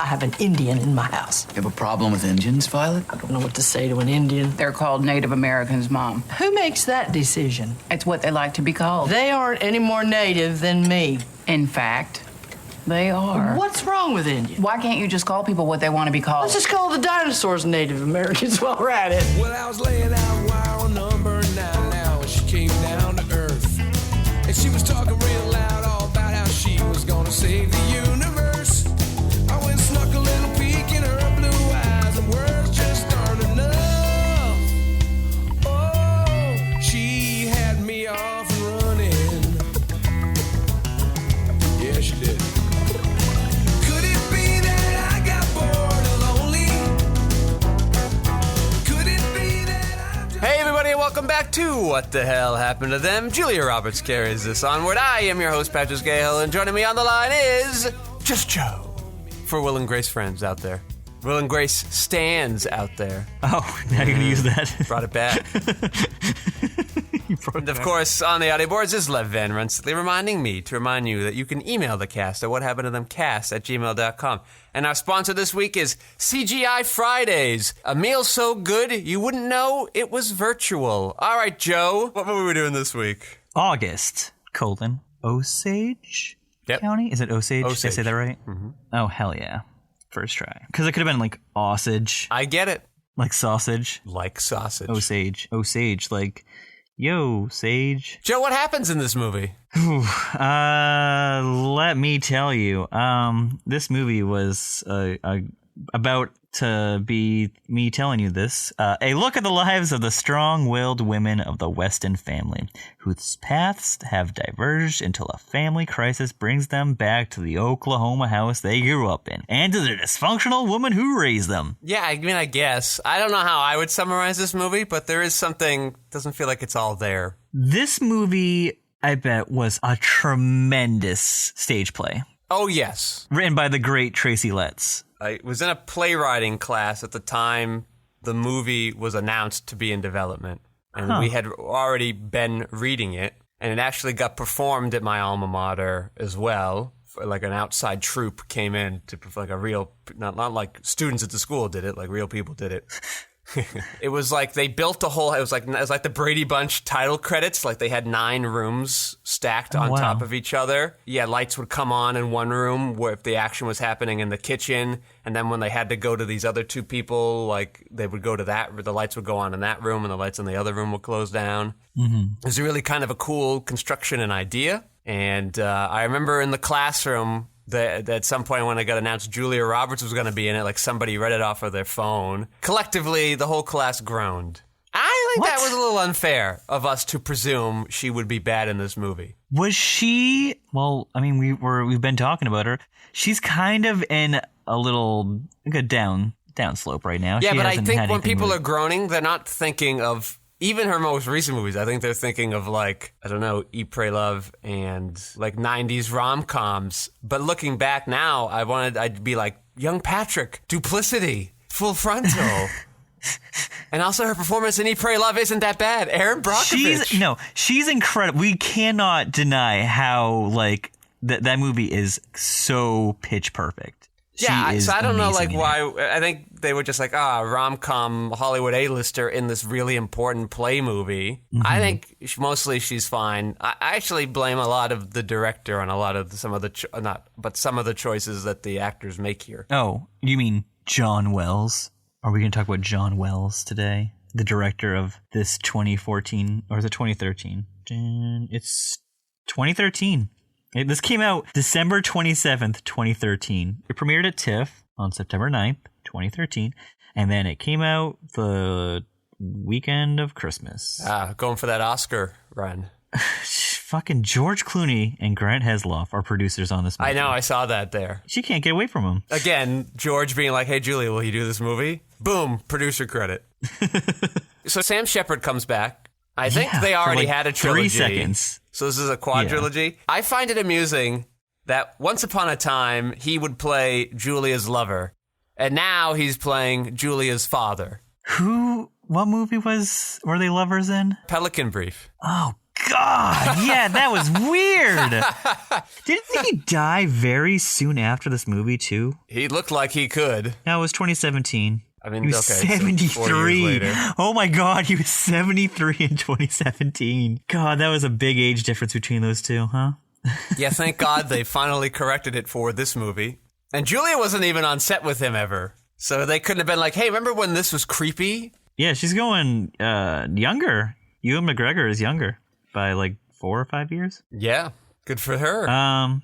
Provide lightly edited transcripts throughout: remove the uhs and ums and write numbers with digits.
I have an Indian in my house. You have a problem with Indians, Violet? I don't know what to say to an Indian. They're called Native Americans, Mom. Who makes that decision? It's what they like to be called. They aren't any more native than me. In fact, they are. What's wrong with Indians? Why can't you just call people what they want to be called? Let's just call the dinosaurs Native Americans while we're at it. Well, I was laying out wire number 9 now, and she came down to earth. And she was talking real loud all about how she was gonna save the universe. I went and snuck a little peek in her blue eyes, and words just aren't enough. Oh, she had me off and running. Yeah, she did. Could it be that I got bored or lonely? Could it be that I'm just... Hey everybody, and welcome back to What the Hell Happened to Them. Julia Roberts carries this onward. I am your host, Patrick Skeyhill, and joining me on the line is Just Joe. For Will and Grace friends out there. Will and Grace stands out there. Oh, now you're gonna use that. Brought it back. And of course, on the audio boards is Lev Van Rensselaer reminding me to remind you that you can email the cast at whathappenedtothemcast@gmail.com. And our sponsor this week is CGI Fridays, a meal so good you wouldn't know it was virtual. All right, Joe, what movie are we doing this week? August, Osage County? Is it Osage? Did I say that right? Mm-hmm. Oh, hell yeah. First try. Because it could have been like Osage. I get it. Like sausage. Like sausage. Osage. Osage. Like, yo, sage. Joe, what happens in this movie? Let me tell you. This movie was about to be me telling you this. A look at the lives of the strong-willed women of the Weston family, whose paths have diverged until a family crisis brings them back to the Oklahoma house they grew up in, and to the dysfunctional woman who raised them. Yeah, I mean, I guess. I don't know how I would summarize this movie, but there is something, doesn't feel like it's all there. This movie, I bet, was a tremendous stage play. Oh, yes. Written by the great Tracy Letts. I was in a playwriting class at the time the movie was announced to be in development. And we had already been reading it. And it actually got performed at my alma mater as well. Like an outside troupe came in to like a real, not like students at the school did it, like real people did it. It was like they built a whole, it was like the Brady Bunch title credits. Like they had 9 rooms stacked on top of each other. Yeah, lights would come on in one room where if the action was happening in the kitchen. And then when they had to go to these other 2 people, like they would go to that, the lights would go on in that room and the lights in the other room would close down. Mm-hmm. It was really kind of a cool construction and idea. And I remember in the classroom, at some point when it got announced Julia Roberts was going to be in it, like somebody read it off of their phone. Collectively, the whole class groaned. I think that was a little unfair of us to presume she would be bad in this movie. Was she? Well, I mean, we've been talking about her. She's kind of in a little down slope right now. Yeah, she but I think when people are groaning, they're not thinking of even her most recent movies. I think they're thinking of like, I don't know, Eat, Pray, Love and like 90s rom-coms. But looking back now, I'd be like, Young Patrick, Duplicity, Full Frontal. And also her performance in Eat, Pray, Love isn't that bad. Erin Brockovich. She's incredible. We cannot deny how like that movie is so pitch perfect. Yeah, so I don't know like why. I think they were just like, rom-com Hollywood A-lister in this really important play movie. Mm-hmm. I think mostly she's fine. I actually blame a lot of the director on a lot of some of the choices that the actors make here. Oh, you mean John Wells? Are we going to talk about John Wells today? The director of this 2014, or is it 2013? It's 2013. This came out December 27th, 2013. It premiered at TIFF on September 9th, 2013. And then it came out the weekend of Christmas. Going for that Oscar run. Fucking George Clooney and Grant Heslov are producers on this movie. I know, I saw that there. She can't get away from him. Again, George being like, hey, Julie, will you do this movie? Boom, producer credit. So Sam Shepard comes back. I think they already had a trilogy. 3 seconds. So this is a quadrilogy. Yeah. I find it amusing that once upon a time, he would play Julia's lover. And now he's playing Julia's father. What movie were they lovers in? Pelican Brief. Oh, God, yeah, that was weird. Didn't he die very soon after this movie, too? He looked like he could. No, it was 2017. I mean, He was okay, so 73. 4 years later. Oh my God, he was 73 in 2017. God, that was a big age difference between those two, huh? Yeah, thank God they finally corrected it for this movie. And Julia wasn't even on set with him ever. So they couldn't have been like, hey, remember when this was creepy? Yeah, she's going younger. Ewan McGregor is younger by like 4 or 5 years. Yeah, good for her.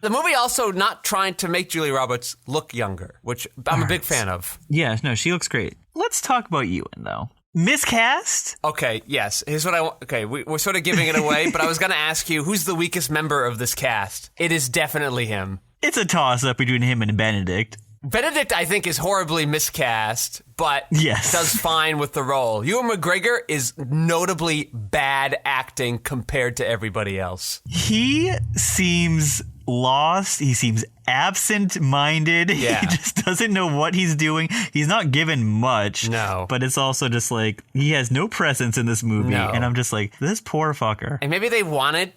The movie also not trying to make Julia Roberts look younger, which I'm a big fan of. Yeah, no, she looks great. Let's talk about Ewan, though. Miscast? Okay, yes. Here's what I want. Okay, we're sort of giving it away, but I was going to ask you, who's the weakest member of this cast? It is definitely him. It's a toss-up between him and Benedict. Benedict, I think, is horribly miscast, but Yes. does fine with the role. Ewan McGregor is notably bad acting compared to everybody else. He seems lost. He seems absent-minded. Yeah. He just doesn't know what he's doing. He's not given much. No. But it's also just like, he has no presence in this movie. No. And I'm just like, this poor fucker. And maybe they wanted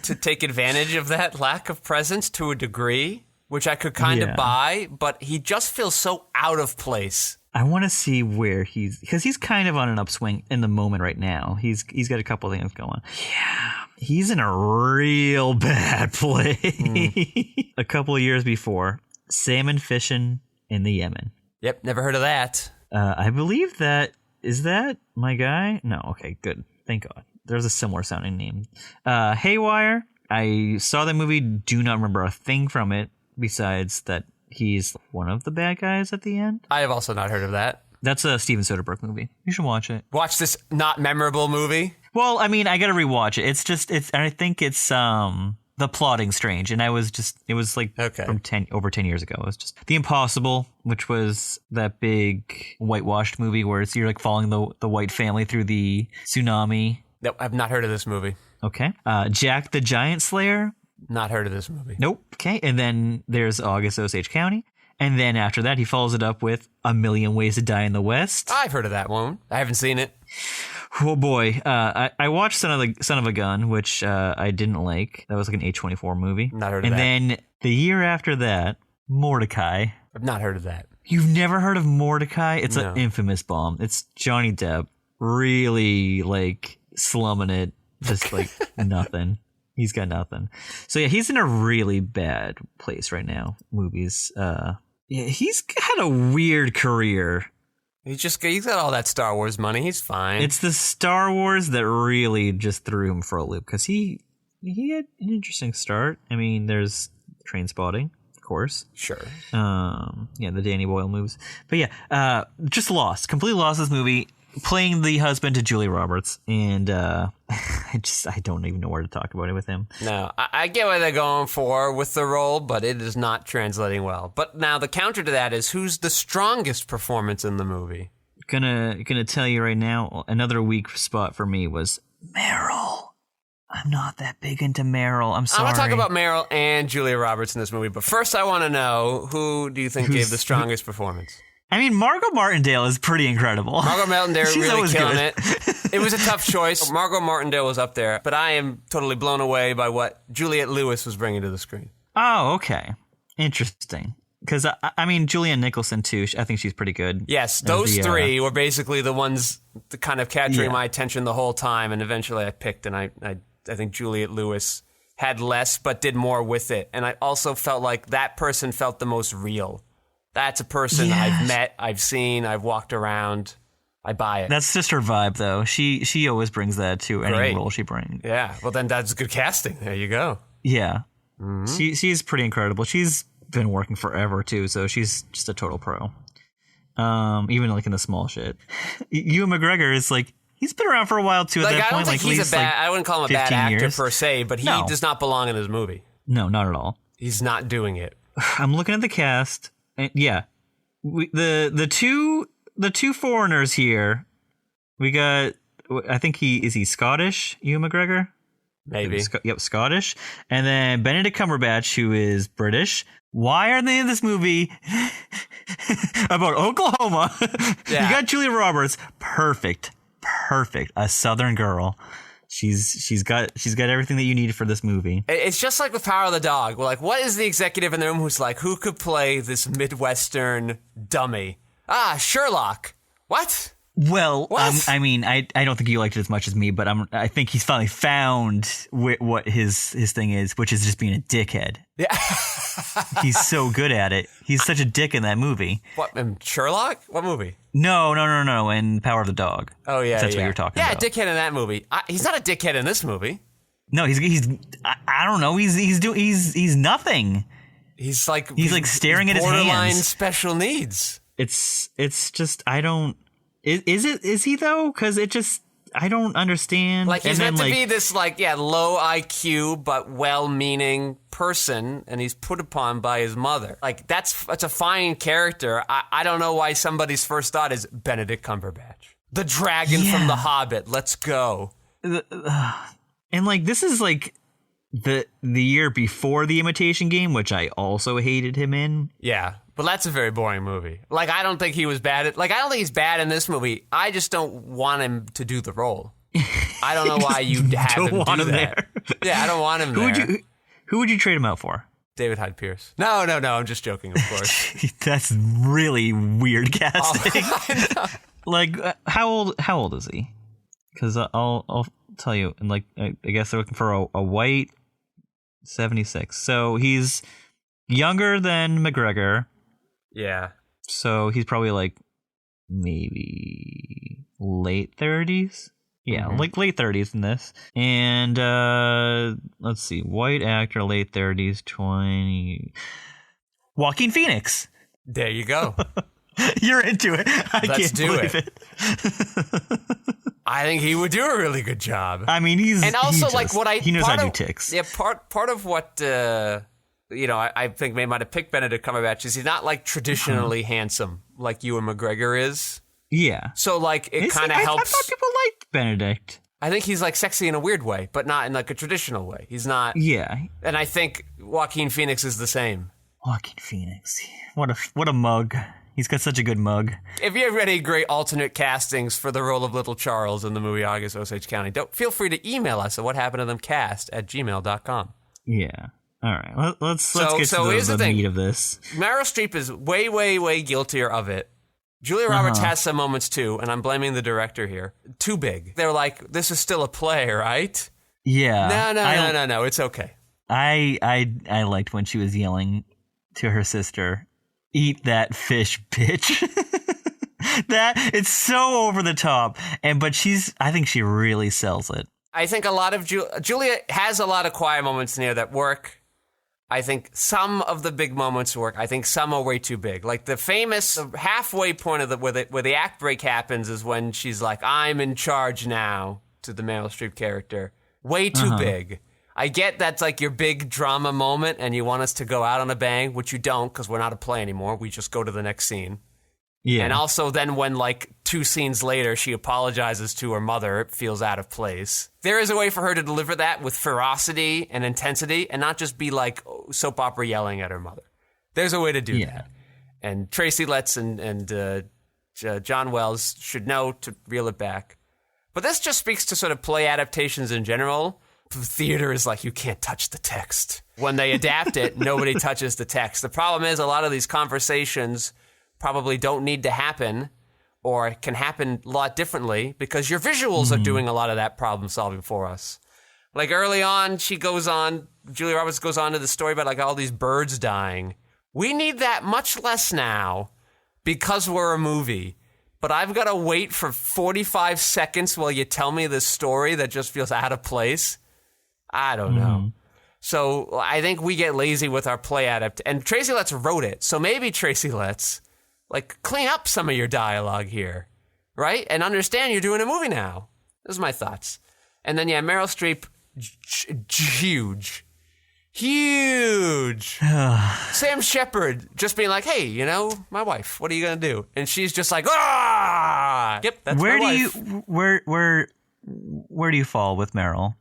to take advantage of that lack of presence to a degree, which I could kind of buy, but he just feels so out of place. I want to see where because he's kind of on an upswing in the moment right now. He's got a couple things going. Yeah, he's in a real bad place. A couple of years before, salmon fishing in the Yemen. Yep, never heard of that. I believe is that my guy? No, okay, good. Thank God. There's a similar sounding name. Haywire. I saw that movie. Do not remember a thing from it besides that he's one of the bad guys at the end. I have also not heard of that. That's a Steven Soderbergh movie. You should watch it. Watch this not memorable movie? Well, I mean, I gotta rewatch it. I think it's the plotting strange, and it was like from over 10 years ago. It was just The Impossible, which was that big whitewashed movie where you're like following the white family through the tsunami. Nope, I've not heard of this movie. Okay. Jack the Giant Slayer. Not heard of this movie. Nope. Okay. And then there's August Osage County. And then after that, he follows it up with A Million Ways to Die in the West. I've heard of that one. I haven't seen it. Oh boy. I watched Son of a Gun, which I didn't like. That was like an A24 movie. Not heard of that. And then the year after that, Mordecai. I've not heard of that. You've never heard of Mordecai? It's No. an infamous bomb. It's Johnny Depp really like slumming it, just like nothing. He's got nothing. So yeah, he's in a really bad place right now. Movies. Yeah, he's had a weird career. He's got all that Star Wars money. He's fine. It's the Star Wars that really just threw him for a loop because he had an interesting start. I mean, there's Trainspotting, of course. Sure. Yeah, the Danny Boyle movies. But yeah, completely lost this movie. Playing the husband to Julia Roberts, and I don't even know where to talk about it with him. No, I get what they're going for with the role, but it is not translating well. But now the counter to that is, who's the strongest performance in the movie? Gonna tell you right now, another weak spot for me was Meryl. I'm not that big into Meryl. I'm sorry. I'm going to talk about Meryl and Julia Roberts in this movie, but first I want to know, who do you think gave the strongest performance? I mean, Margot Martindale is pretty incredible. Margot Martindale She's really always killing good. it. It was a tough choice. Margot Martindale was up there, but I am totally blown away by what Juliette Lewis was bringing to the screen. Oh, okay. Interesting. Because, I mean, Julianne Nicholson, too, I think she's pretty good. Yes, those three were basically the ones kind of capturing my attention the whole time, and eventually I picked, and I think Juliette Lewis had less, but did more with it. And I also felt like that person felt the most real. That's a person I've met, I've seen, I've walked around. I buy it. That's just her vibe, though. She always brings that to any role she brings. Yeah, well, then that's good casting. There you go. Yeah. Mm-hmm. She's pretty incredible. She's been working forever, too, so she's just a total pro. Even, like, in the small shit. Ewan McGregor is, like, he's been around for a while, too, at that point. I don't think he's I wouldn't call him a bad actor, per se, but he does not belong in this movie. No, not at all. He's not doing it. I'm looking at the cast. Yeah, the two foreigners here. We got. I think is he Scottish? Ewan McGregor, maybe. Yep, Scottish. And then Benedict Cumberbatch, who is British. Why are they in this movie about Oklahoma? Yeah. You got Julia Roberts, perfect, a Southern girl. She's got everything that you need for this movie. It's just like with Power of the Dog. We're like, what is the executive in the room who's like, who could play this Midwestern dummy? Sherlock. What? Well, What? I don't think you liked it as much as me, but I think he's finally found what his thing is, which is just being a dickhead. Yeah. He's so good at it. He's such a dick in that movie. What, Sherlock? What movie? No. In Power of the Dog. Oh, yeah, That's what you're talking about. Yeah, dickhead in that movie. He's not a dickhead in this movie. No, he's I don't know. He's nothing. He's like staring at his hands. Borderline special needs. It's just I don't. Is he though? Because I don't understand. Like he's meant to be this low IQ but well-meaning person, and he's put upon by his mother. Like that's a fine character. I don't know why somebody's first thought is Benedict Cumberbatch, the dragon from The Hobbit. Let's go. And this is the year before The Imitation Game, which I also hated him in. Yeah. But that's a very boring movie. I don't think he was bad at... I don't think he's bad in this movie. I just don't want him to do the role. I don't know why you have him do that. There. Yeah, I don't want him there. Who would you trade him out for? David Hyde Pierce. No, I'm just joking, of course. That's really weird casting. Oh, how old is he? Because I'll tell you. And I guess they're looking for a white 76. So he's younger than McGregor. Yeah. So he's probably maybe late 30s. Yeah, late 30s in this. And let's see, white actor, late 30s, 20. Joaquin Phoenix. There you go. You're into it. Let's do it. I think he would do a really good job. I mean, he knows how to do ticks. Yeah, part of what I think they might have picked Benedict Cumberbatch is he's not traditionally handsome like Ewan McGregor is. Yeah. So it kind of helps. I thought people liked Benedict. I think he's sexy in a weird way, but not in a traditional way. He's not. Yeah. And I think Joaquin Phoenix is the same. Joaquin Phoenix. What a mug. He's got such a good mug. If you have any great alternate castings for the role of Little Charles in the movie August Osage County, feel free to email us at whathappenedtothem@gmail.com. Yeah. All right. Let's get to the meat of this. Meryl Streep is way, way, way guiltier of it. Julia Roberts has some moments too, and I'm blaming the director here. Too big. They're like, this is still a play, right? Yeah. No. It's okay. I liked when she was yelling to her sister, "Eat that fish, bitch." It's so over the top, but I think she really sells it. I think a lot of Julia has a lot of quiet moments in here that work. I think some of the big moments work. I think some are way too big. The famous halfway point of where the act break happens is when she's like, "I'm in charge now," to the Meryl Streep character. Way too big. I get that's your big drama moment and you want us to go out on a bang, which you don't because we're not a play anymore. We just go to the next scene. Yeah. And also then when 2 scenes later she apologizes to her mother, it feels out of place. There is a way for her to deliver that with ferocity and intensity and not just be soap opera yelling at her mother. There's a way to do that. And Tracy Letts and John Wells should know to reel it back. But this just speaks to sort of play adaptations in general. Theater is you can't touch the text. When they adapt it, nobody touches the text. The problem is a lot of these conversations probably don't need to happen or can happen a lot differently because your visuals are doing a lot of that problem solving for us. Early on, Julia Roberts goes on to the story about all these birds dying. We need that much less now because we're a movie. But I've got to wait for 45 seconds while you tell me this story that just feels out of place. I don't know. So I think we get lazy with our play and Tracy Letts wrote it. So maybe Tracy Letts, clean up some of your dialogue here, right? And understand you're doing a movie now. Those are my thoughts. And then, Meryl Streep, huge. Sam Shepard just being like, "Hey, my wife, what are you going to do?" And she's just like, "Ah!" Yep, that's my wife. Where do you fall with Meryl?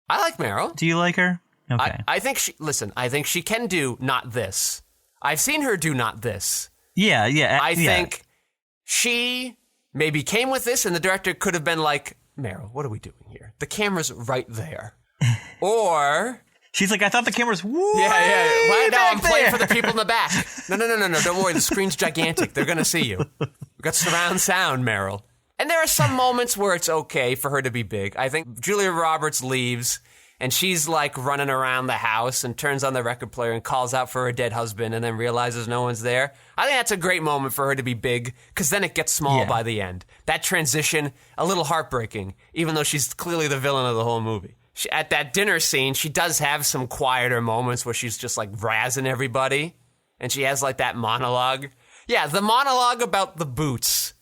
I like Meryl. Do you like her? Okay. I think she can do not this. I've seen her do not this. Yeah. I think she maybe came with this and the director could have been like, Meryl, what are we doing here? The camera's right there. Or... She's like, I thought the camera's way Why now? I'm back playing there. for the people in the back. No. Don't worry. The screen's gigantic. They're going to see you. We've got surround sound, Meryl. And there are some moments where it's okay for her to be big. I think Julia Roberts leaves, and she's like running around the house and turns on the record player and calls out for her dead husband and then realizes no one's there. I think that's a great moment for her to be big, because then it gets small by the end. That transition, a little heartbreaking, even though she's clearly the villain of the whole movie. At that dinner scene, she does have some quieter moments where she's just like razzing everybody, and she has like that monologue. Yeah, the monologue about the boots.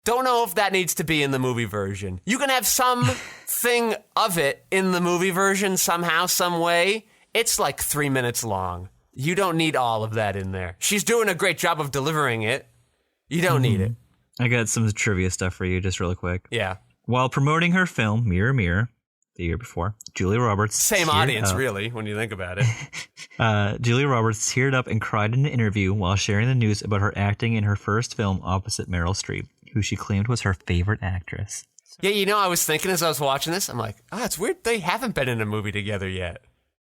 Don't know if that needs to be in the movie version. You can have some thing of it in the movie version somehow, some way. It's like 3 minutes long. You don't need all of that in there. She's doing a great job of delivering it. You don't need it. I got some trivia stuff for you just really quick. Yeah. While promoting her film, Mirror, Mirror, the year before, Julia Roberts... Same audience, really, when you think about it. Julia Roberts teared up and cried in an interview while sharing the news about her acting in her first film opposite Meryl Streep, who she claimed was her favorite actress. Yeah, I was thinking as I was watching this, I'm like, it's weird they haven't been in a movie together yet.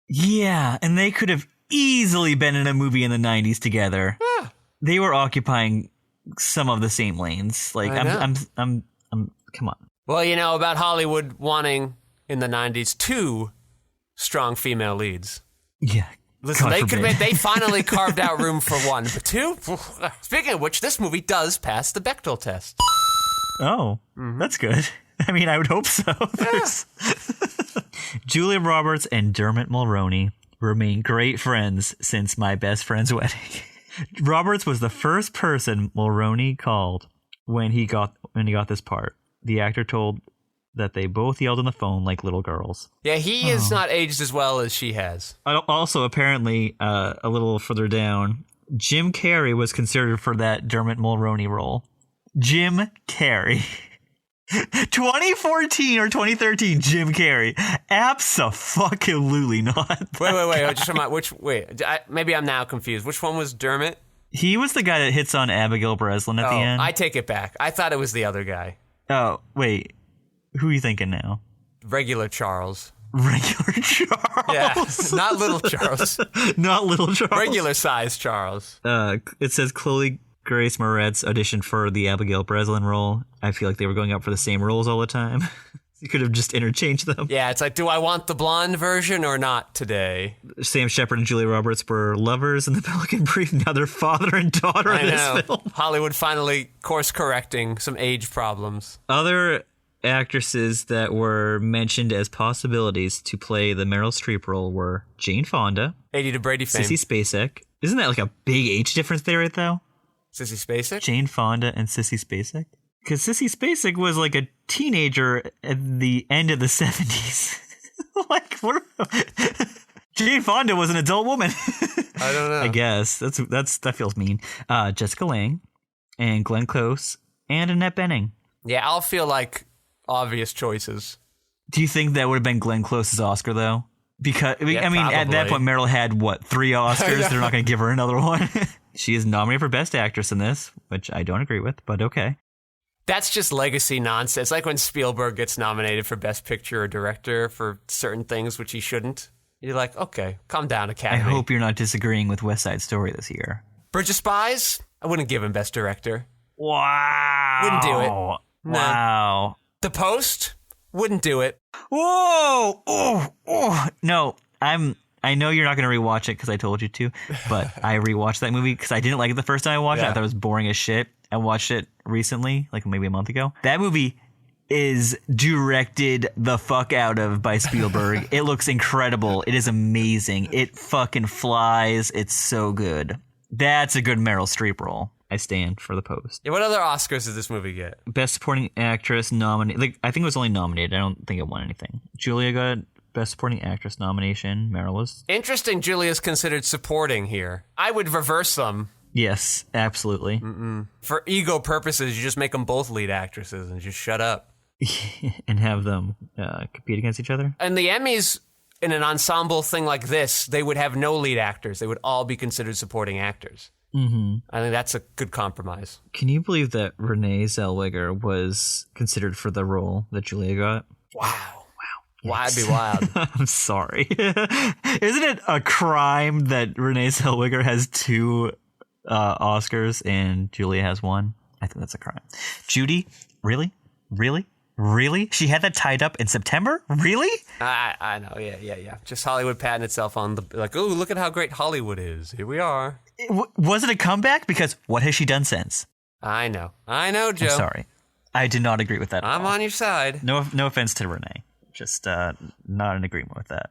Yeah, and they could have easily been in a movie in the 90s together. Yeah. They were occupying some of the same lanes. Like, I'm come on. Well, about Hollywood wanting... in the 90s, 2 strong female leads. Yeah. Listen, they finally carved out room for 1, but 2? Speaking of which, this movie does pass the Bechdel test. Oh, that's good. I mean, I would hope so. Julia Roberts and Dermot Mulroney remain great friends since My Best Friend's Wedding. Roberts was the first person Mulroney called when he got this part. The actor told that they both yelled on the phone like little girls. Yeah, he has not aged as well as she has. Also, apparently, a little further down, Jim Carrey was considered for that Dermot Mulroney role. Jim Carrey. 2014 or 2013, Jim Carrey. Abso-fucking-lutely not. Wait. Just maybe I'm now confused. Which one was Dermot? He was the guy that hits on Abigail Breslin at the end. I take it back. I thought it was the other guy. Oh, wait. Who are you thinking now? Regular Charles. Regular Charles? Yeah, not little Charles. Not little Charles. Regular size Charles. It says Chloe Grace Moretz auditioned for the Abigail Breslin role. I feel like they were going up for the same roles all the time. You could have just interchanged them. Yeah, it's like, do I want the blonde version or not today? Sam Shepard and Julia Roberts were lovers in The Pelican Brief. Now they're father and daughter in this film. Hollywood finally course-correcting some age problems. Other actresses that were mentioned as possibilities to play the Meryl Streep role were Jane Fonda, 80 to Brady fame. Sissy Spacek. Isn't that like a big age difference there, right, though? Sissy Spacek? Jane Fonda and Sissy Spacek? Because Sissy Spacek was like a teenager at the end of the 70s. Like, what? Jane Fonda was an adult woman. I don't know. I guess that feels mean. Jessica Lange and Glenn Close and Annette Bening. Yeah, I'll feel like obvious choices. Do you think that would have been Glenn Close's Oscar though? Because I mean, at that point, Meryl had 3 Oscars. They're not going to give her another one. She is nominated for Best Actress in this, which I don't agree with, but okay. That's just legacy nonsense. Like when Spielberg gets nominated for Best Picture or Director for certain things, which he shouldn't. You're like, okay, calm down, Academy. I hope you're not disagreeing with West Side Story this year. Bridge of Spies? I wouldn't give him Best Director. Wow. Wouldn't do it. No. Wow. The Post? Wouldn't do it. Whoa! Oh! No, I know you're not going to rewatch it because I told you to, but I rewatched that movie because I didn't like it the first time I watched it. I thought it was boring as shit. I watched it recently, like maybe a month ago. That movie is directed the fuck out of by Spielberg. It looks incredible. It is amazing. It fucking flies. It's so good. That's a good Meryl Streep role. I stand for The Post. Yeah, what other Oscars did this movie get? Best Supporting Actress nominated. Like, I think it was only nominated. I don't think it won anything. Julia got Best Supporting Actress nomination. Meryl was. Interesting. Julia's considered supporting here. I would reverse them. Yes, absolutely. For ego purposes, you just make them both lead actresses and just shut up. And have them compete against each other. And the Emmys, in an ensemble thing like this, they would have no lead actors. They would all be considered supporting actors. I think that's a good compromise. Can you believe that Renee Zellweger was considered for the role that Julia got? Wow. Wow, that'd be wild. I'm sorry. Isn't it a crime that Renee Zellweger has 2 Oscars and Julia has 1? I think that's a crime. Judy, really? She had that tied up in September? Really? I know, yeah. Just Hollywood patting itself on the, like, oh, look at how great Hollywood is. Here we are. Was it a comeback? Because what has she done since? I know, Joe. I'm sorry. I did not agree with that at I'm all. on your side. No offense to Renee. Just not in agreement with that.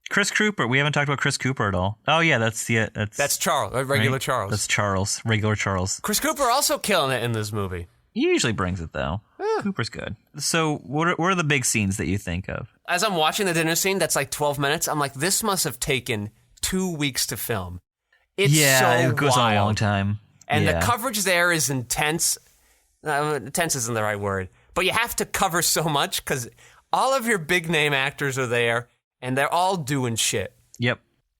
Chris Cooper. We haven't talked about Chris Cooper at all. Oh yeah, that's Charles, regular right? Charles. That's Charles, regular Charles. Chris Cooper also killing it in this movie. He usually brings it though. Cooper's good. So what are the big scenes that you think of? As I'm watching the dinner scene, that's like 12 minutes. I'm like, this must have taken 2 weeks to film. It's so it goes wild. on a long time. And the coverage there is intense. Intense isn't the right word, but you have to cover so much because all of your big name actors are there, and they're all doing shit. Yep.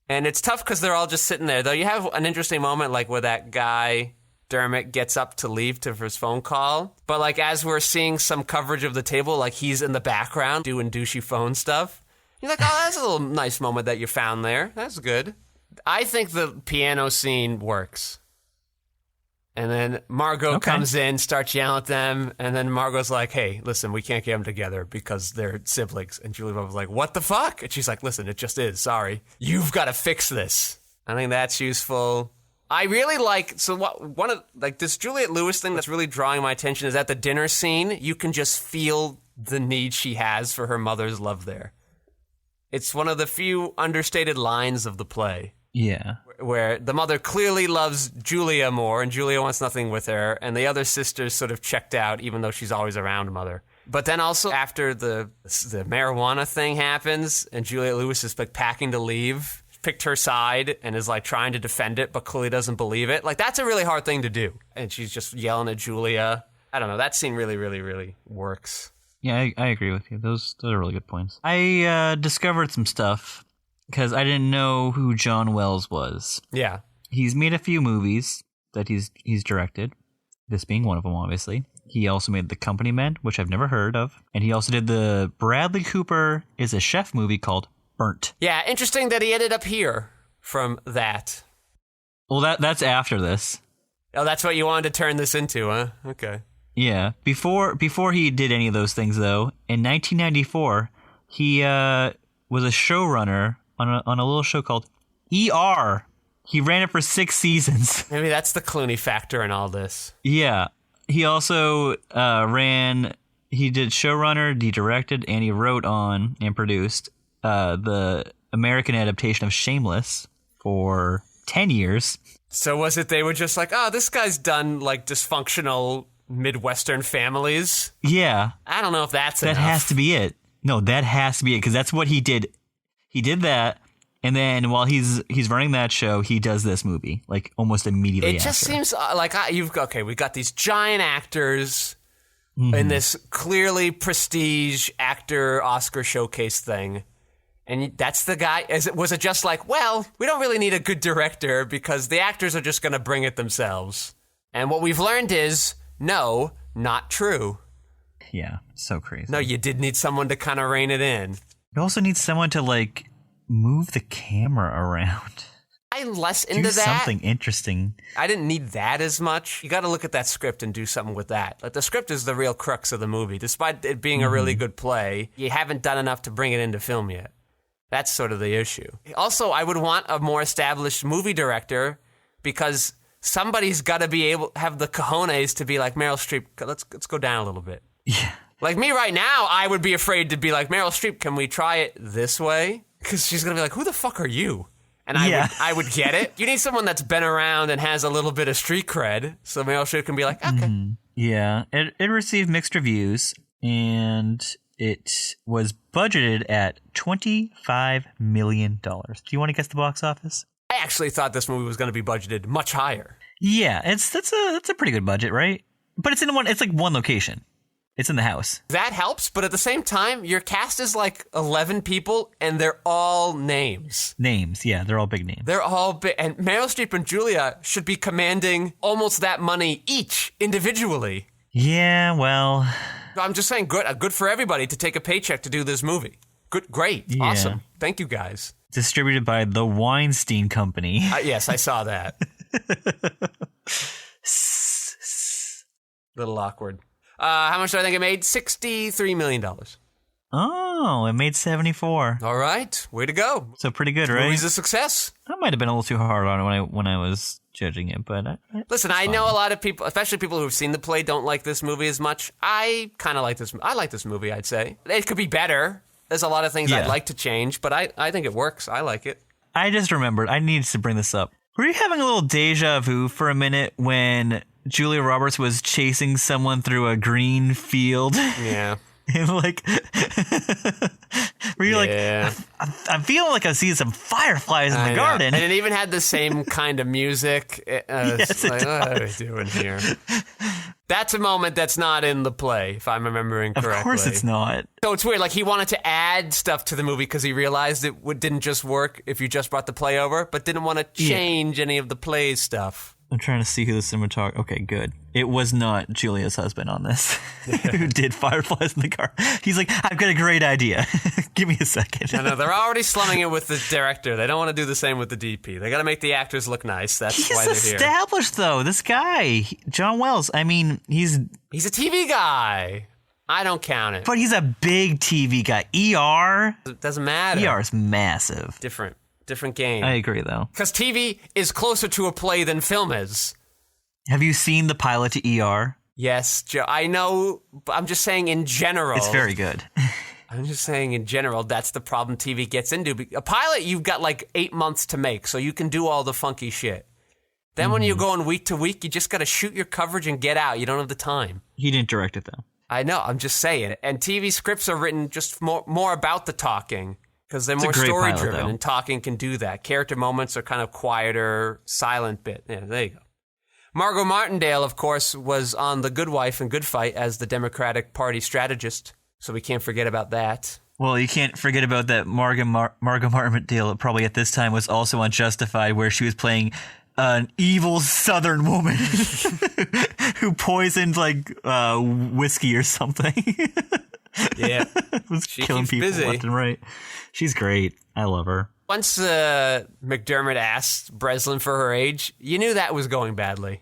And it's tough because they're all just sitting there. Though you have an interesting moment, like where that guy Dermot gets up to leave for his phone call. But like as we're seeing some coverage of the table, like he's in the background doing douchey phone stuff. You're like, oh, that's a little nice moment that you found there. That's good. I think the piano scene works. And then Margot comes in, starts yelling at them, and then Margot's like, hey, listen, we can't get them together because they're siblings. And Julia Roberts like, what the fuck? And she's like, listen, it just is, sorry. You've got to fix this. I think that's useful. I really like, this Juliette Lewis thing that's really drawing my attention is at the dinner scene, you can just feel the need she has for her mother's love there. It's one of the few understated lines of the play. Yeah. Where the mother clearly loves Julia more, and Julia wants nothing with her, and the other sister's sort of checked out, even though she's always around mother. But then also after the marijuana thing happens, and Juliette Lewis is like packing to leave, picked her side and is like trying to defend it, but clearly doesn't believe it. Like that's a really hard thing to do. And she's just yelling at Julia. I don't know. That scene really, really, really works. Yeah, I agree with you. Those are really good points. I discovered some stuff because I didn't know who John Wells was. Yeah. He's made a few movies that he's directed, this being one of them, obviously. He also made The Company Men, which I've never heard of. And he also did the Bradley Cooper is a Chef movie called Burnt. Yeah, interesting that he ended up here from that. Well, that's after this. Oh, that's what you wanted to turn this into, huh? Okay. Yeah. Before he did any of those things, though, in 1994, he was a showrunner on a little show called ER. He ran it for 6 seasons. Maybe that's the Clooney factor in all this. Yeah. He also he did showrunner, he directed, and he wrote on and produced the American adaptation of Shameless for 10 years. So was it they were just like, oh, this guy's done like dysfunctional Midwestern families? Yeah. I don't know if that's enough. That has to be it. No, that has to be it because that's what he did. He did that. And then while he's running that show, he does this movie, like almost immediately It after. just seems like we got these giant actors in this clearly prestige actor Oscar showcase thing. And that's the guy. Was it just like, well, we don't really need a good director because the actors are just going to bring it themselves. And what we've learned is, no, not true. Yeah, so crazy. No, you did need someone to kind of rein it in. You also need someone to like move the camera around. I'm less into do that. Something interesting. I didn't need that as much. You got to look at that script and do something with that. Like the script is the real crux of the movie. Despite it being a really good play, you haven't done enough to bring it into film yet. That's sort of the issue. Also, I would want a more established movie director because somebody's got to be able have the cojones to be like Meryl Streep. Let's go down a little bit. Yeah. Like me right now, I would be afraid to be like Meryl Streep. Can we try it this way? Because she's gonna be like, "Who the fuck are you?" And I would get it. You need someone that's been around and has a little bit of street cred, so Meryl Streep can be like, "Okay." Yeah, it received mixed reviews, and it was budgeted at $25 million. Do you want to guess the box office? I actually thought this movie was going to be budgeted much higher. Yeah, that's a pretty good budget, right? But it's like one location. It's in the house. That helps, but at the same time, your cast is like 11 people, and they're all names. Names, yeah, they're all big names. They're all big, and Meryl Streep and Julia should be commanding almost that money each, individually. Yeah, well... I'm just saying, good for everybody to take a paycheck to do this movie. Good, great, Yeah. awesome. Thank you, guys. Distributed by the Weinstein Company. Yes, I saw that. Little awkward. How much do I think it made? $63 million. Oh, it made 74. All right, way to go. So pretty good, right? Movie's a success. I might have been a little too hard on it when I was judging it, but Listen, I know a lot of people, especially people who've seen the play, don't like this movie as much. I kind of like this. I like this movie, I'd say. It could be better. There's a lot of things I'd like to change, but I think it works. I like it. I just remembered. I needed to bring this up. Were you having a little deja vu for a minute when Julia Roberts was chasing someone through a green field? Yeah. And like, were you like, I'm feeling like I see some fireflies in the garden. And it even had the same kind of music. Yes, it what are we doing here? That's a moment that's not in the play, if I'm remembering correctly. Of course it's not. So it's weird. Like, he wanted to add stuff to the movie because he realized it didn't just work if you just brought the play over, but didn't want to change any of the play's stuff. I'm trying to see who the cinematographer... Okay, good. It was not Julia's husband on this who did Fireflies in the car. He's like, I've got a great idea. Give me a second. I know, they're already slumming it with the director. They don't want to do the same with the DP. They got to make the actors look nice. That's why they're here. He's established, though. This guy, John Wells, I mean, he's a TV guy. I don't count it. But he's a big TV guy. ER? It doesn't matter. ER is massive. Different game. I agree, though. Because TV is closer to a play than film is. Have you seen the pilot to ER? Yes, Joe. I know, but I'm just saying in general. It's very good. I'm just saying in general, that's the problem TV gets into. A pilot, you've got like 8 months to make, so you can do all the funky shit. Then when you're going week to week, you just got to shoot your coverage and get out. You don't have the time. He didn't direct it, though. I know. I'm just saying. And TV scripts are written just more about the talking. Because they're more story-driven, and talking can do that. Character moments are kind of quieter, silent bit. Yeah, there you go. Margot Martindale, of course, was on The Good Wife and Good Fight as the Democratic Party strategist, so we can't forget about that. Well, you can't forget about that Margot Martindale, probably at this time, was also on Justified, where she was playing an evil Southern woman who poisoned, like, whiskey or something. Yeah. Was she killing people busy. left and right. She's great. I love her. Once McDermott asked Breslin for her age, you knew that was going badly.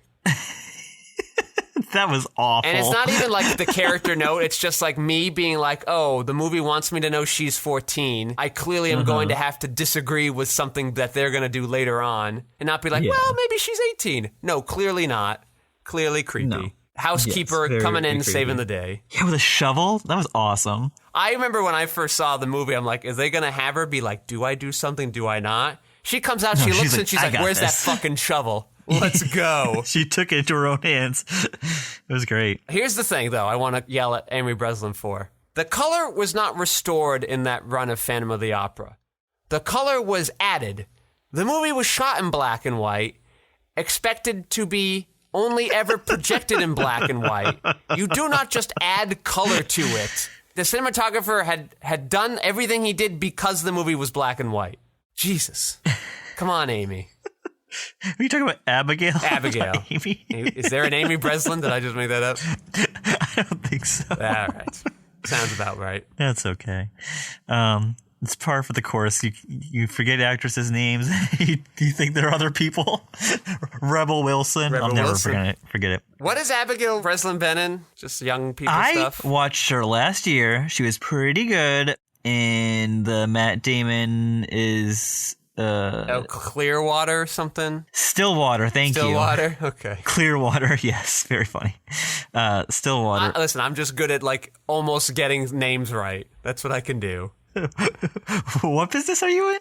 That was awful. And it's not even like the character note. It's just like me being like, oh, the movie wants me to know she's 14. I clearly am going to have to disagree with something that they're going to do later on and not be like, well, maybe she's 18. No, clearly not. Clearly creepy. No. Housekeeper coming in, saving the day. Yeah, with a shovel? That was awesome. I remember when I first saw the movie, I'm like, is they going to have her be like, do I do something? Do I not? She comes out, she looks and she's like, where's that fucking shovel? Let's go. She took it into her own hands. It was great. Here's the thing, though, I want to yell at Amy Breslin for. The color was not restored in that run of Phantom of the Opera. The color was added. The movie was shot in black and white, expected to be only ever projected in black and white. You do not just add color to it. The cinematographer had done everything he did because the movie was black and white. Jesus. Come on, Amy. Are you talking about Abigail? Abigail. Amy? Is there an Amy Breslin? Did I just make that up? I don't think so. All right. Sounds about right. That's okay. It's par for the course. You forget actresses' names. you think there are other people. Rebel Wilson. I'll never forget it. What has Abigail Breslin been in? Just young people stuff? I watched her last year. She was pretty good in the Matt Damon is... Clearwater or something? Stillwater, thank you. Stillwater? Okay. Clearwater, yes, very funny. Stillwater. Listen, I'm just good at like almost getting names right. That's what I can do. What business are you in?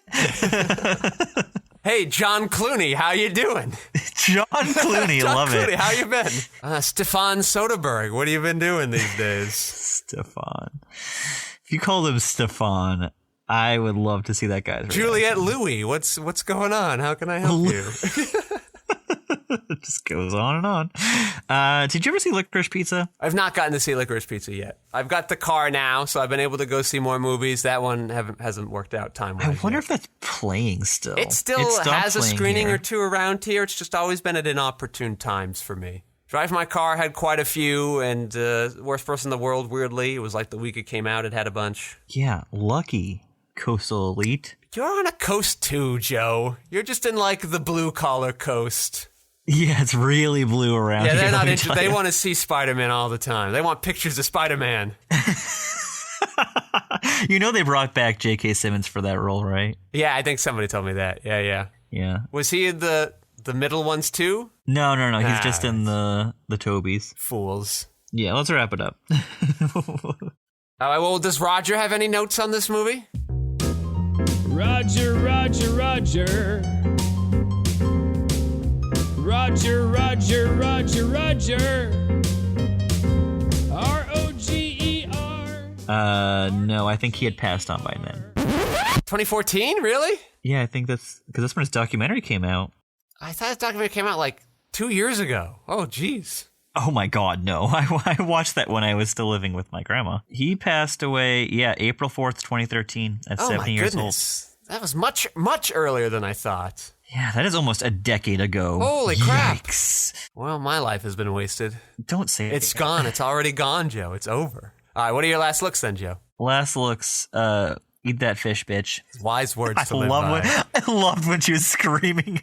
Hey, John Clooney, how you doing? John Clooney, love Clooney, it. how you been? Stefan Soderbergh, what have you been doing these days? Stefan. If you called him Stefan, I would love to see that guy's reaction. Juliette Louis, what's going on? How can I help you? It just goes on and on. Did you ever see Licorice Pizza? I've not gotten to see Licorice Pizza yet. I've got the car now, so I've been able to go see more movies. That one hasn't worked out time-wise I wonder yet. if that's playing still. It still stopped has a playing screening here. or two around here. It's just always been at inopportune times for me. Drive My Car had quite a few, and Worst Person in the World, weirdly, it was like the week it came out, it had a bunch. Yeah, lucky Coastal Elite. You're on a coast too, Joe. You're just in like the blue-collar coast. Yeah, it's really blue around Yeah, here. they're not let me interested. tell They you. want to see Spider-Man all the time. They want pictures of Spider-Man. You know they brought back J.K. Simmons for that role, right? Yeah, I think somebody told me that. Yeah. Yeah. Was he in the middle ones too? No. He's Ah, just in the Tobies. Fools. Yeah, let's wrap it up. All right, well, does Roger have any notes on this movie? Roger, Roger, Roger. Roger, Roger, Roger, Roger. R-O-G-E-R. No, I think he had passed on by then. 2014? Really? Yeah, I think that's when his documentary came out. I thought his documentary came out like 2 years ago. Oh, jeez. Oh my God, no. I watched that when I was still living with my grandma. He passed away, April 4th, 2013 at Oh, 70 my years goodness. That was much, much earlier than I thought. old. Yeah, that is almost a decade ago. Holy crap. Yikes. Well, my life has been wasted. Don't say It's gone. It's already gone, Joe. It's over. All right, what are your last looks then, Joe? Last looks, eat that fish, bitch. Wise words to live by. I loved when she was screaming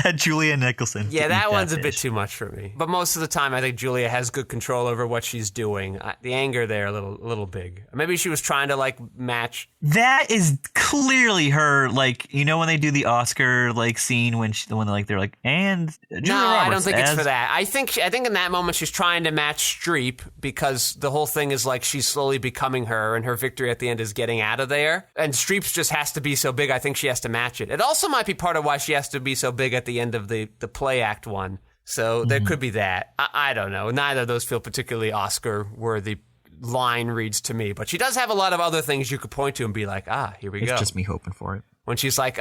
at Julia Nicholson. Yeah, to that eat one's a bit fish. too much for me. But most of the time, I think Julia has good control over what she's doing. The anger there a little big. Maybe she was trying to like match. That is clearly her, like, you know when they do the Oscar like scene when they're like, and Julia No, I don't Roberts think it's as- for that. I think in that moment she's trying to match Streep because the whole thing is like she's slowly becoming her, and her victory at the end is getting out of there. And Streep's just has to be so big. I think she has to match it. It also might be part of why she has to be so big at the end of the play act one. So there could be that. I don't know. Neither of those feel particularly Oscar-worthy line reads to me. But she does have a lot of other things you could point to and be like, here we go. It's just me hoping for it. When she's like,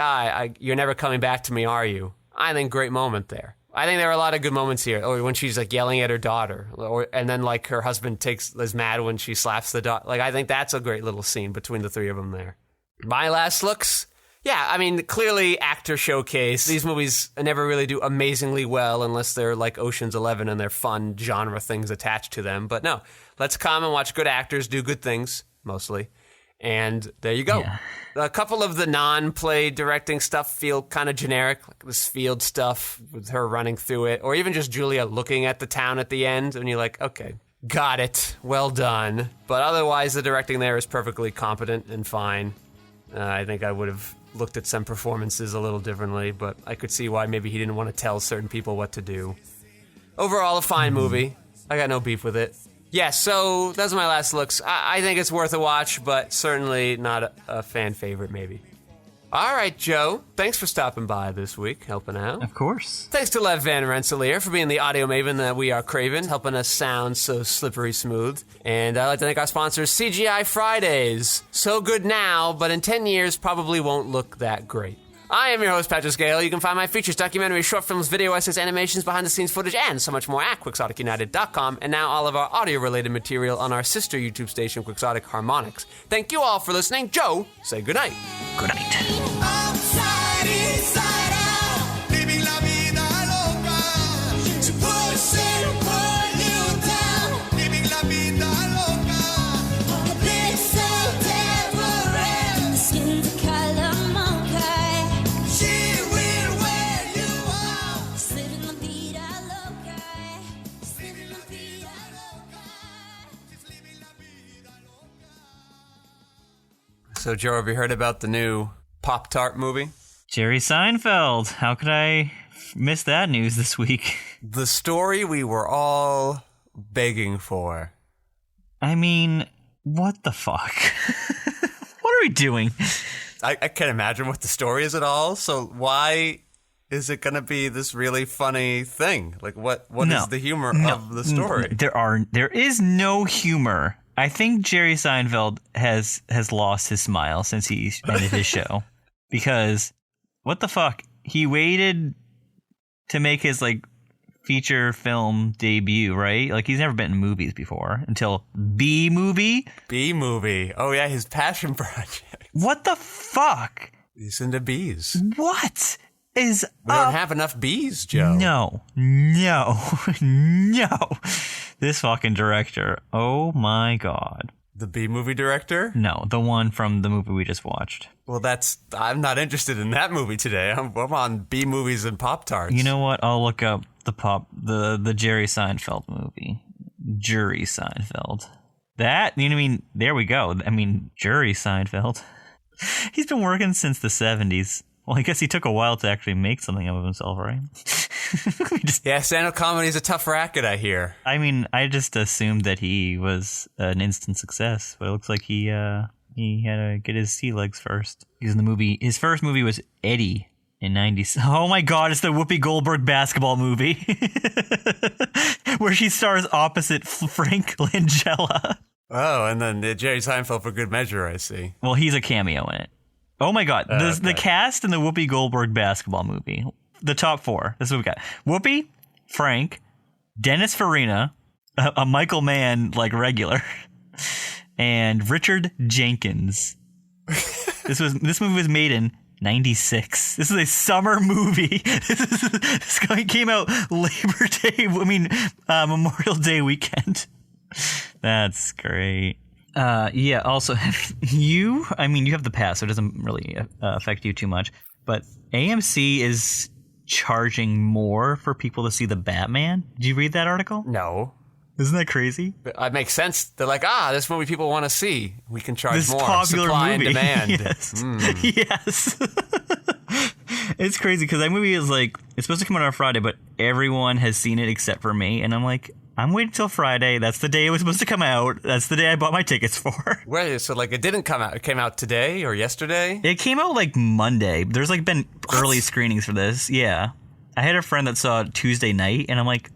you're never coming back to me, are you? I think great moment there. I think there are a lot of good moments here. Or when she's like yelling at her daughter, and then like her husband is mad when she slaps the daughter. Like I think that's a great little scene between the three of them there. My last looks. Yeah, I mean, clearly actor showcase. These movies never really do amazingly well unless they're like Ocean's 11 and they're fun genre things attached to them. But no, let's come and watch good actors do good things, mostly. And there you go. Yeah. A couple of the non-play directing stuff feel kind of generic, like this field stuff with her running through it, or even just Julia looking at the town at the end, and you're like, okay, got it, well done. But otherwise, the directing there is perfectly competent and fine. I think I would have looked at some performances a little differently, but I could see why maybe he didn't want to tell certain people what to do. Overall, a fine movie. I got no beef with it. Yeah, so those are my last looks. I think it's worth a watch, but certainly not a fan favorite, maybe. All right, Joe. Thanks for stopping by this week, helping out. Of course. Thanks to Lev Van Rensselaer for being the audio maven that we are craving, helping us sound so slippery smooth. And I'd like to thank our sponsors, CGI Fridays. So good now, but in 10 years probably won't look that great. I am your host, Patrick Scale. You can find my features, documentaries, short films, video essays, animations, behind-the-scenes footage, and so much more at QuixoticUnited.com, and now all of our audio-related material on our sister YouTube station, Quixotic Harmonics. Thank you all for listening. Joe, say goodnight. Good night. Upside, inside out, living la vida loca. To push and pull you down, living la vida loca. A bit so different, skin's the color mocha. She will wear you out. Just living la vida loca. Just living la vida loca. So, Joe, have you heard about the new Pop-Tart movie? Jerry Seinfeld. How could I miss that news this week? The story we were all begging for. I mean, what the fuck? What are we doing? I can't imagine what the story is at all, so why is it going to be this really funny thing? Like, what No. is the humor of the story? There is no humor. I think Jerry Seinfeld has lost his smile since he ended his show. Because, what the fuck? He waited to make his, like, feature film debut, right? Like, he's never been in movies before until B-movie. B-movie. Oh, yeah, his passion project. What the fuck? He's into bees. What is We don't have enough bees, Joe. No. This fucking director. Oh my God. The B-movie director? No, the one from the movie we just watched. Well, I'm not interested in that movie today. I'm on B-movies and Pop-tarts. You know what? I'll look up the Jerry Seinfeld movie. Jury Seinfeld. That, you know what I mean? There we go. I mean, Jury Seinfeld. He's been working since the 70s. Well, I guess he took a while to actually make something of himself, right? Yeah, stand-up comedy is a tough racket, I hear. I mean, I just assumed that he was an instant success, but it looks like he had to get his sea legs first. He's in the movie. His first movie was Eddie in '90. Oh my God, it's the Whoopi Goldberg basketball movie where she stars opposite Frank Langella. Oh, and then Jerry Seinfeld for good measure, I see. Well, he's a cameo in it. Oh my God, the cast in the Whoopi Goldberg basketball movie. The top four. This is what we got. Whoopi, Frank, Dennis Farina, a Michael Mann like regular, and Richard Jenkins. This movie was made in '96. This is a summer movie. This came out Labor Day. Memorial Day weekend. That's great. Yeah. Also, you have the pass, so it doesn't really affect you too much. But AMC is charging more for people to see the Batman. Did you read that article? No. Isn't that crazy? It makes sense. They're like, this movie people want to see. We can charge This more. popular Supply movie. and demand. Yes. Yes. It's crazy because that movie is like, it's supposed to come out on Friday, but everyone has seen it except for me. And I'm like, I'm waiting till Friday. That's the day it was supposed to come out. That's the day I bought my tickets for. Wait, so like it didn't come out. It came out today or yesterday? It came out like Monday. There's like been early screenings for this. Yeah. I had a friend that saw it Tuesday night, and I'm like,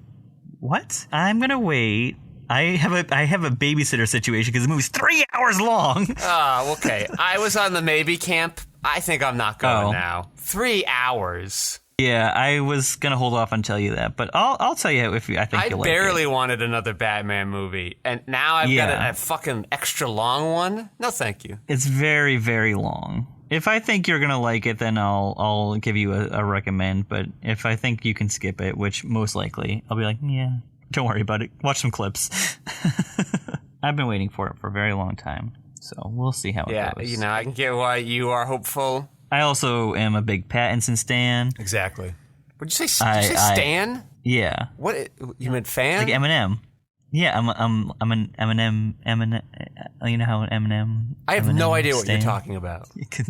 what? I'm going to wait. I have a babysitter situation because the movie's 3 hours long. Oh, okay. I was on the maybe camp. I think I'm not going now. 3 hours. Yeah, I was gonna hold off and tell you that, but I'll tell you if I think you'll like it. I barely wanted another Batman movie, and now I've got a fucking extra long one. No, thank you. It's very, very long. If I think you're gonna like it, then I'll give you a recommend. But if I think you can skip it, which most likely, I'll be like, yeah, don't worry about it. Watch some clips. I've been waiting for it for a very long time, so we'll see how it goes. Yeah, I can get why you are hopeful. I also am a big Pattinson stan. Exactly. Would you say stan? Yeah. What you meant fan? Like Eminem. Yeah, I'm an Eminem. You know how Eminem. I have no idea what you're talking about. Because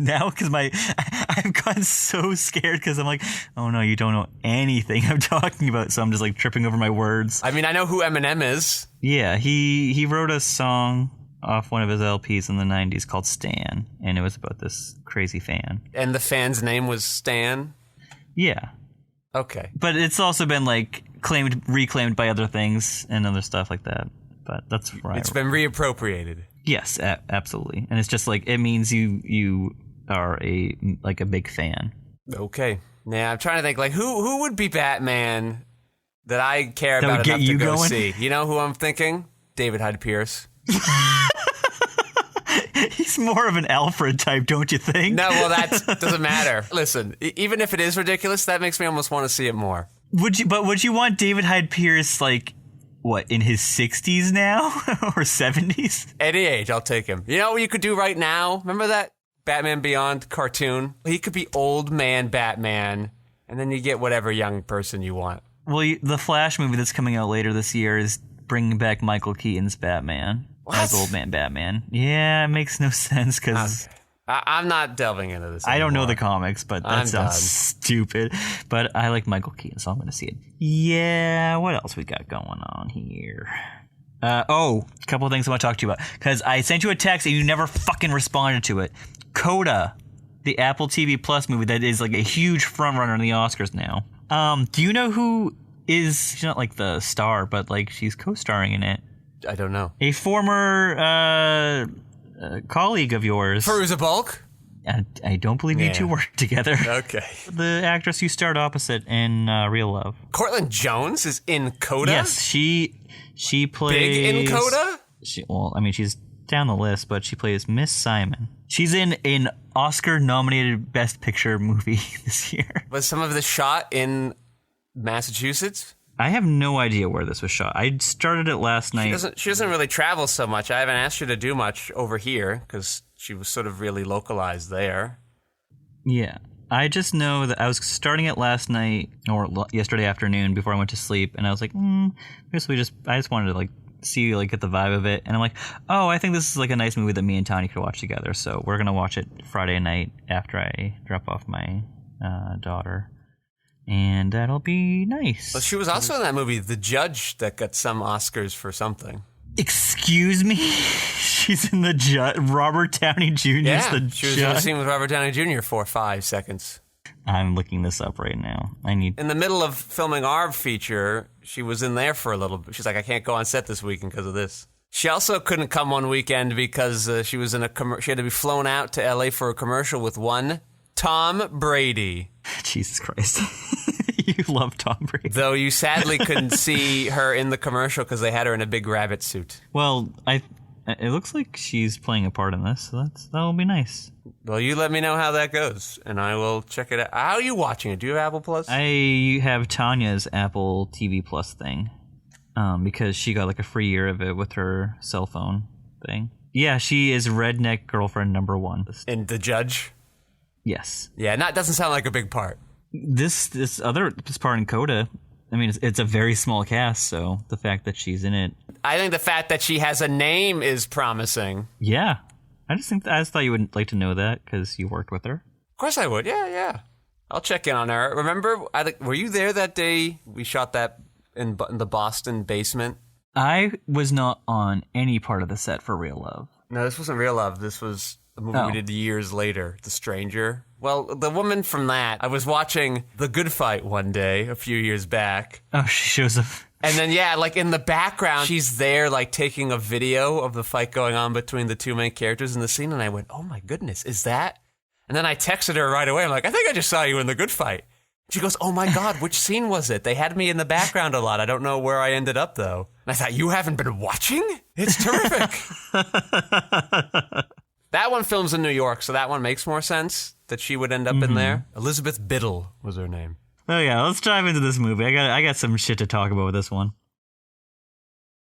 I've gotten so scared because I'm like, oh no, you don't know anything I'm talking about. So I'm just like tripping over my words. I mean, I know who Eminem is. Yeah, he wrote a song off one of his LPs in the 90s called Stan, and it was about this crazy fan. And the fan's name was Stan? Yeah. Okay. But it's also been like reclaimed by other things and other stuff like that. But that's right. It's been reappropriated. Yes, absolutely. And it's just like, it means you are a big fan. Okay. Now I'm trying to think like who would be Batman that I care about enough to go see. You know who I'm thinking? David Hyde Pierce. He's more of an Alfred type, don't you think? No, well, that doesn't matter. Listen, even if it is ridiculous, that makes me almost want to see it more. Would you want David Hyde Pierce, like, what, in his 60s now? Or 70s? Any age, I'll take him. You know what you could do right now? Remember that Batman Beyond cartoon? He could be old man Batman, and then you get whatever young person you want. Well, the Flash movie that's coming out later this year is bringing back Michael Keaton's Batman. What? As old man Batman. Yeah, it makes no sense because... Okay. I'm not delving into this anymore. I don't know the comics, but that sounds stupid. But I like Michael Keaton, so I'm going to see it. Yeah, what else we got going on here? A couple of things I want to talk to you about. Because I sent you a text and you never fucking responded to it. Coda, the Apple TV Plus movie that is like a huge frontrunner in the Oscars now. Do you know who is... She's not like the star, but like she's co-starring in it. I don't know. A former colleague of yours. Fairuza Balk? I don't believe you two work together. Okay. The actress you starred opposite in Real Love. Cortland Jones is in Coda? Yes, she plays... Big in Coda? She's down the list, but she plays Miss Simon. She's in an Oscar-nominated Best Picture movie this year. Was some of this shot in Massachusetts? I have no idea where this was shot. I started it last night. She doesn't really travel so much. I haven't asked her to do much over here because she was sort of really localized there. Yeah. I just know that I was starting it last night or yesterday afternoon before I went to sleep, and I was like, I just wanted to see get the vibe of it, and I'm like, oh, I think this is a nice movie that me and Tanya could watch together. So we're gonna watch it Friday night after I drop off my daughter. And that'll be nice. Well, she was also in that movie, The Judge, that got some Oscars for something. Excuse me? She's in The Judge? Robert Downey Jr. Yeah, The she was Judge? in a scene with Robert Downey Jr. for 5 seconds. I'm looking this up right now. In the middle of filming our feature, she was in there for a little bit. She's like, I can't go on set this weekend because of this. She also couldn't come one weekend because she was in she had to be flown out to L.A. for a commercial with one Tom Brady. Jesus Christ. You love Tom Brady. Though you sadly couldn't see her in the commercial because they had her in a big rabbit suit. Well, it looks like she's playing a part in this, so that'll be nice. Well, you let me know how that goes, and I will check it out. How are you watching it? Do you have Apple Plus? I have Tanya's Apple TV Plus thing, because she got a free year of it with her cell phone thing. Yeah, she is redneck girlfriend number 1. In The Judge? Yes. Yeah, doesn't sound like a big part. This part in Coda, it's a very small cast, so the fact that she's in it. I think the fact that she has a name is promising. Yeah. I just thought you would like to know that because you worked with her. Of course I would. Yeah. I'll check in on her. Remember, were you there that day we shot that in the Boston basement? I was not on any part of the set for Real Love. No, this wasn't Real Love. This was a movie we did years later, The Stranger. Well, the woman from that, I was watching The Good Fight one day a few years back. Oh, she shows up. And then, in the background, she's there, taking a video of the fight going on between the two main characters in the scene. And I went, oh my goodness, is that? And then I texted her right away. I'm like, I think I just saw you in The Good Fight. She goes, oh my God, which scene was it? They had me in the background a lot. I don't know where I ended up, though. And I thought, you haven't been watching? It's terrific. That one films in New York, so that one makes more sense that she would end up in there. Elizabeth Biddle was her name. Oh yeah, let's dive into this movie. I got some shit to talk about with this one.